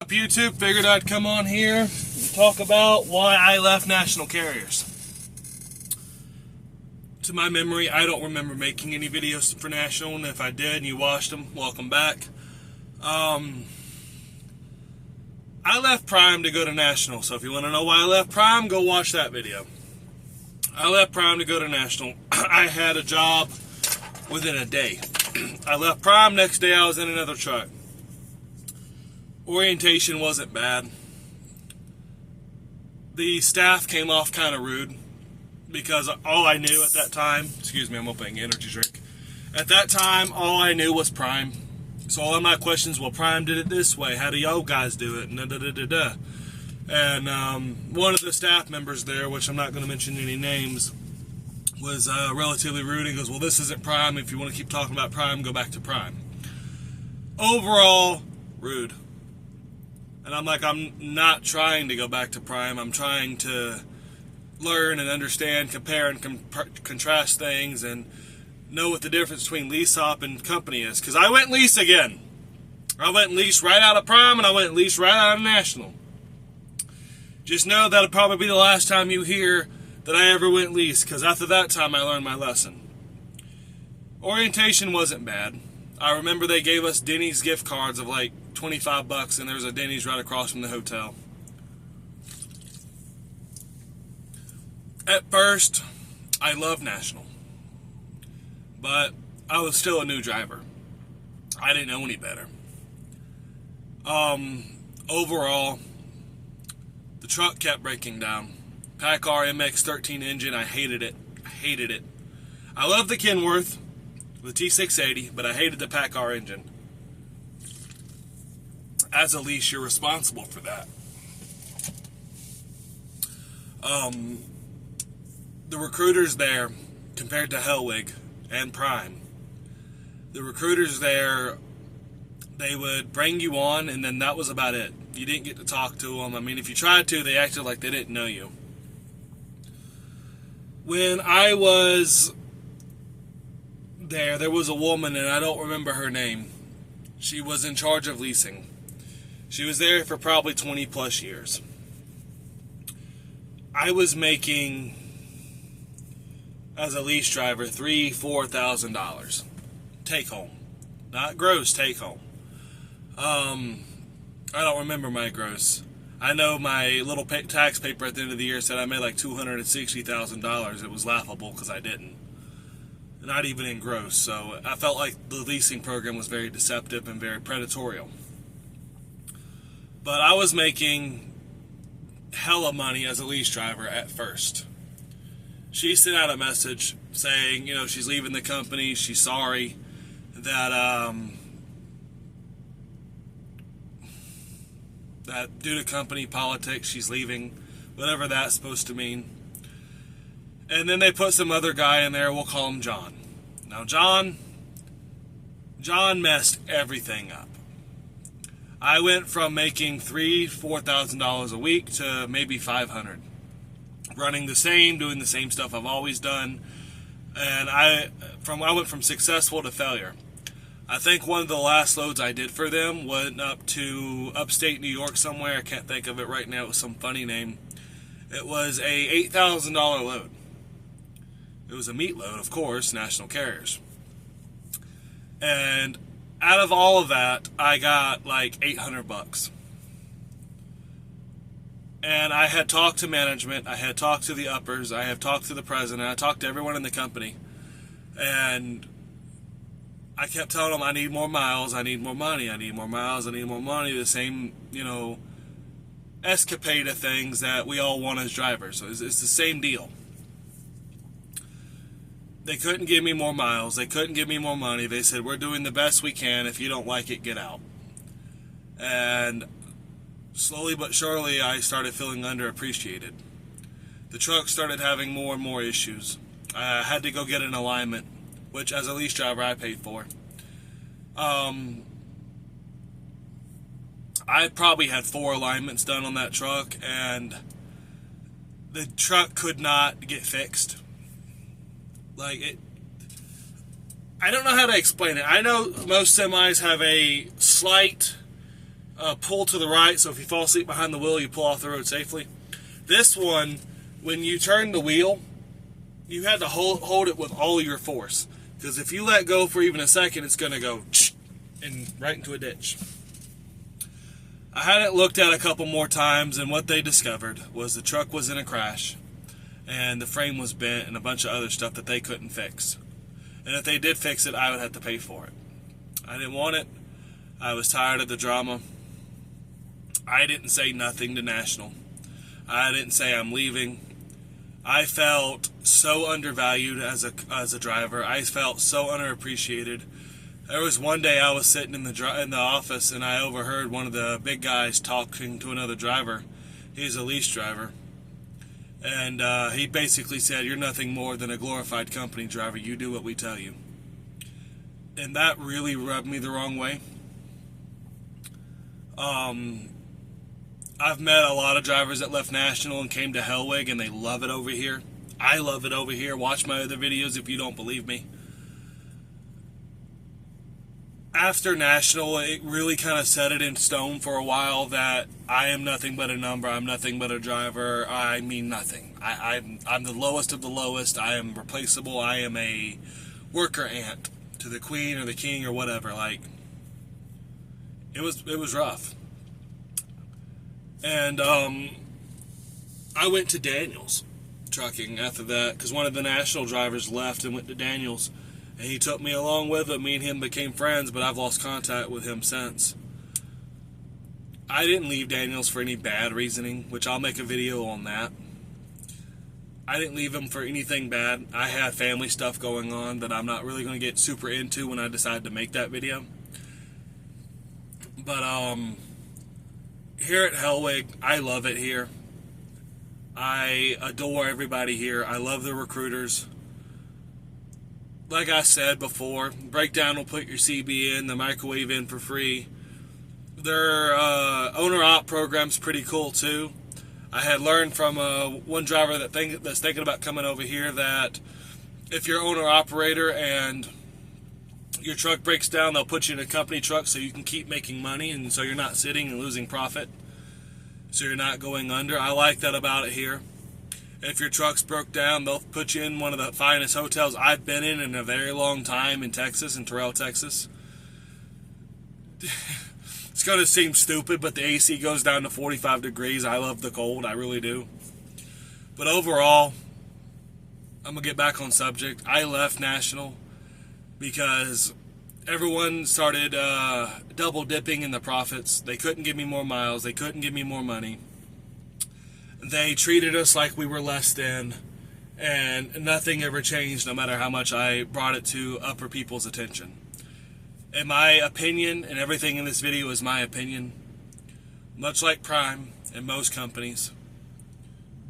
up, YouTube? Figured I'd come on here and talk about why I left National Carriers. To my memory, I don't remember making any videos for National, and if I did and you watched them, welcome back. I left Prime to go to National, so if you want to know why I left Prime, go watch that video. I left Prime to go to National. I had a job within a day. I left Prime, next day I was in another truck. Orientation wasn't bad. The staff came off kind of rude because all I knew at that time, excuse me, I'm opening an energy drink. At that time, all I knew was Prime. So all of my questions, well, Prime did it this way. How do y'all guys do it? And one of the staff members there, which I'm not going to mention any names, was relatively rude. He goes, well, this isn't Prime. If you want to keep talking about Prime, go back to Prime. Overall, rude. And I'm like, I'm not trying to go back to Prime. I'm trying to learn and understand, compare and contrast things, and know what the difference between lease op and company is. Because I went lease again. I went lease right out of Prime, and I went lease right out of National. Just know that'll probably be the last time you hear that I ever went lease, because after that time I learned my lesson. Orientation wasn't bad. I remember they gave us Denny's gift cards of like $25, and there's a Denny's right across from the hotel. At first, I loved National, but I was still a new driver. I didn't know any better. Overall, the truck kept breaking down. PACCAR MX-13 engine, I hated it. I love the Kenworth, the T680, but I hated the PACCAR engine. As a lease, you're responsible for that. The recruiters there, compared to Hellwig and Prime, the recruiters there, they would bring you on, and then that was about it. You didn't get to talk to them. I mean, if you tried to, they acted like they didn't know you. When I was there was a woman, and I don't remember her name. She was in charge of leasing. She was there for probably 20 plus years. I was making, as a lease driver, $3,000-$4,000 take home. Not gross, take home. I don't remember my gross. I know my little tax paper at the end of the year said I made like $260,000. It was laughable because I didn't. Not even in gross. So I felt like the leasing program was very deceptive and very predatory. But I was making hella money as a lease driver at first. She sent out a message saying, you know, she's leaving the company. She's sorry that that due to company politics, she's leaving, whatever that's supposed to mean. And then they put some other guy in there, we'll call him John. Now John messed everything up. I went from making $3,000-$4,000 a week to maybe $500. Running the same, doing the same stuff I've always done. And I went from successful to failure. I think one of the last loads I did for them went up to upstate New York somewhere. I can't think of it right now. It was some funny name. It was a $8,000 load. It was a meat load, of course, National Carriers. And out of all of that, I got like $800. And I had talked to management, I had talked to the uppers, I have talked to the president, I talked to everyone in the company. And I kept telling them I need more miles, I need more money, I need more miles, I need more money. The same, you know, escapade of things that we all want as drivers. So it's the same deal. They couldn't give me more miles. They couldn't give me more money. They said, we're doing the best we can. If you don't like it, get out. And slowly but surely, I started feeling underappreciated. The truck started having more and more issues. I had to go get an alignment, which as a lease driver, I paid for. I probably had 4 alignments done on that truck, and the truck could not get fixed. Like, I don't know how to explain it. I know most semis have a slight pull to the right, so if you fall asleep behind the wheel, you pull off the road safely. This one, when you turn the wheel, you had to hold it with all your force, because if you let go for even a second, it's going to go and right into a ditch. I had it looked at a couple more times, and what they discovered was the truck was in a crash, and the frame was bent, and a bunch of other stuff that they couldn't fix. And if they did fix it, I would have to pay for it. I didn't want it. I was tired of the drama. I didn't say nothing to National. I didn't say I'm leaving. I felt so undervalued as a driver. I felt so underappreciated. There was one day I was sitting in the office, and I overheard one of the big guys talking to another driver. He's a lease driver. And he basically said, "You're nothing more than a glorified company driver. You do what we tell you." And that really rubbed me the wrong way. I've met a lot of drivers that left National and came to Hellwig, and they love it over here. I love it over here. Watch my other videos if you don't believe me. After National, it really kind of set it in stone for a while that I am nothing but a number. I'm nothing but a driver. I mean nothing. I'm the lowest of the lowest. I am replaceable. I am a worker ant to the queen or the king or whatever. Like, it was rough. And I went to Daniels Trucking after that, because one of the National drivers left and went to Daniels, and he took me along with him. Me and him became friends, but I've lost contact with him since. I didn't leave Daniels for any bad reasoning, which I'll make a video on that. I didn't leave him for anything bad. I had family stuff going on that I'm not really going to get super into when I decide to make that video. But here at Hellwig, I love it here. I adore everybody here. I love the recruiters. Like I said before, Breakdown will put your CB in, the microwave in for free. Their owner-op program's pretty cool too. I had learned from one driver that's thinking about coming over here that if you're owner-operator and your truck breaks down, they'll put you in a company truck so you can keep making money, and so you're not sitting and losing profit, so you're not going under. I like that about it here. If your truck's broke down, they'll put you in one of the finest hotels I've been in a very long time in Texas, in Terrell, Texas. It's going to seem stupid, but the AC goes down to 45 degrees. I love the cold. I really do. But overall, I'm going to get back on subject. I left National because everyone started double dipping in the profits. They couldn't give me more miles. They couldn't give me more money. They treated us like we were less than, and nothing ever changed no matter how much I brought it to upper people's attention. In my opinion, and everything in this video is my opinion, much like Prime and most companies,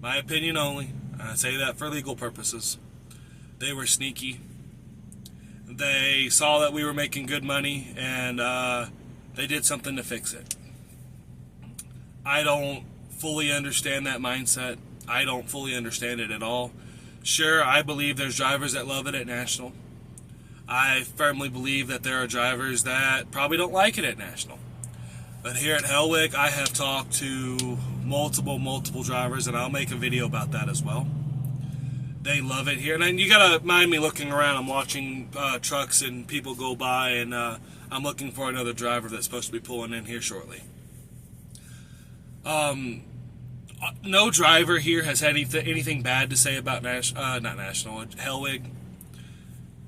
my opinion only, and I say that for legal purposes, they were sneaky. They saw that we were making good money, and they did something to fix it. I don't fully understand that mindset. I don't fully understand it at all. Sure, I believe there's drivers that love it at National. I firmly believe that there are drivers that probably don't like it at National. But here at Hellwig, I have talked to multiple drivers, and I'll make a video about that as well. They love it here. And then you gotta mind me looking around. I'm watching trucks and people go by, and I'm looking for another driver that's supposed to be pulling in here shortly. No driver here has had anything bad to say about Hellwig.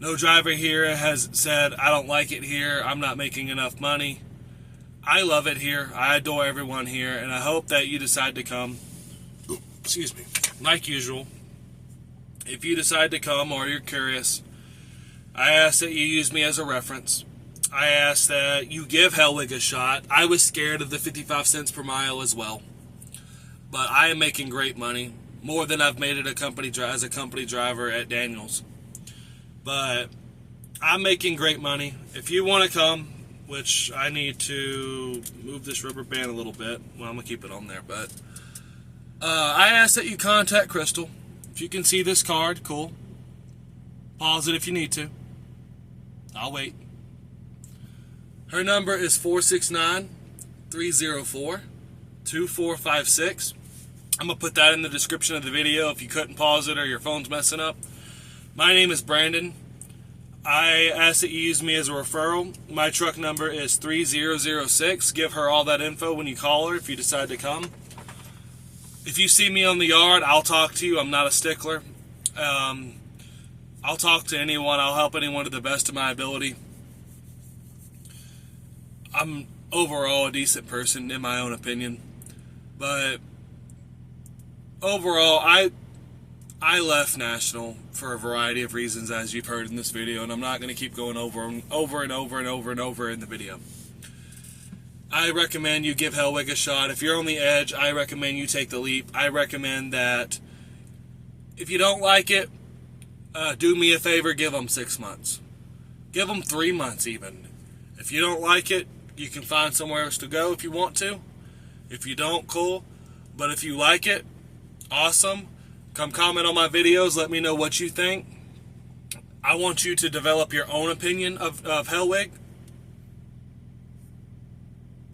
No driver here has said, I don't like it here, I'm not making enough money. I love it here. I adore everyone here, and I hope that you decide to come. Excuse me. Like usual, if you decide to come or you're curious, I ask that you use me as a reference. I ask that you give Hellwig a shot. I was scared of the 55 cents per mile as well. But I am making great money, more than I've made it as a company driver at Daniels. But I'm making great money. If you want to come, which I need to move this rubber band a little bit. Well, I'm going to keep it on there. But I ask that you contact Crystal. If you can see this card, cool. Pause it if you need to. I'll wait. Her number is 304-2456. I'm going to put that in the description of the video if you couldn't pause it or your phone's messing up. My name is Brandon. I ask that you use me as a referral. My truck number is 3006. Give her all that info when you call her if you decide to come. If you see me on the yard, I'll talk to you. I'm not a stickler. I'll talk to anyone. I'll help anyone to the best of my ability. I'm overall a decent person in my own opinion. But overall, I left National for a variety of reasons, as you've heard in this video, and I'm not going to keep going over and over in the video. I recommend you give Hellwig a shot. If you're on the edge, I recommend you take the leap. I recommend that if you don't like it, do me a favor, give them 6 months. Give them 3 months even. If you don't like it, you can find somewhere else to go if you want to. If you don't, cool. But if you like it, awesome. Come comment on my videos. Let me know what you think. I want you to develop your own opinion of Hellwig.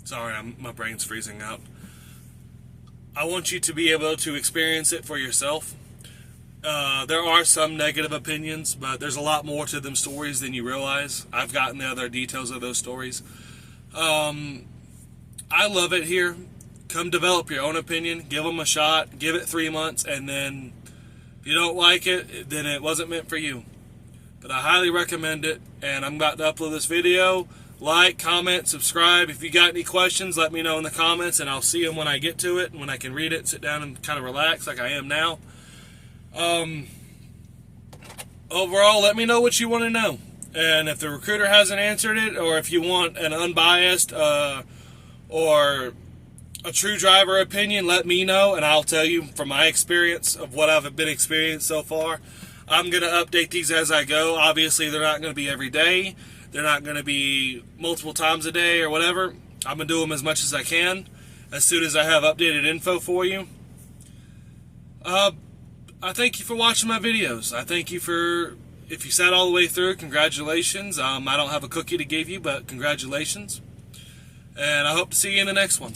Sorry, my brain's freezing out. I want you to be able to experience it for yourself. There are some negative opinions, but there's a lot more to them stories than you realize. I've gotten the other details of those stories. I love it here. Come develop your own opinion. Give them a shot. Give it 3 months, and then if you don't like it, then it wasn't meant for you. But I highly recommend it, and I'm about to upload this video. Like, comment, subscribe. If you got any questions, let me know in the comments, and I'll see them when I get to it, and when I can read it, sit down and kind of relax like I am now. Overall, let me know what you want to know. And if the recruiter hasn't answered it, or if you want an unbiased or a true driver opinion, let me know, and I'll tell you from my experience of what I've been experienced so far. I'm going to update these as I go. Obviously, they're not going to be every day. They're not going to be multiple times a day or whatever. I'm going to do them as much as I can as soon as I have updated info for you. I thank you for watching my videos. I thank you for, if you sat all the way through, congratulations. I don't have a cookie to give you, but congratulations. And I hope to see you in the next one.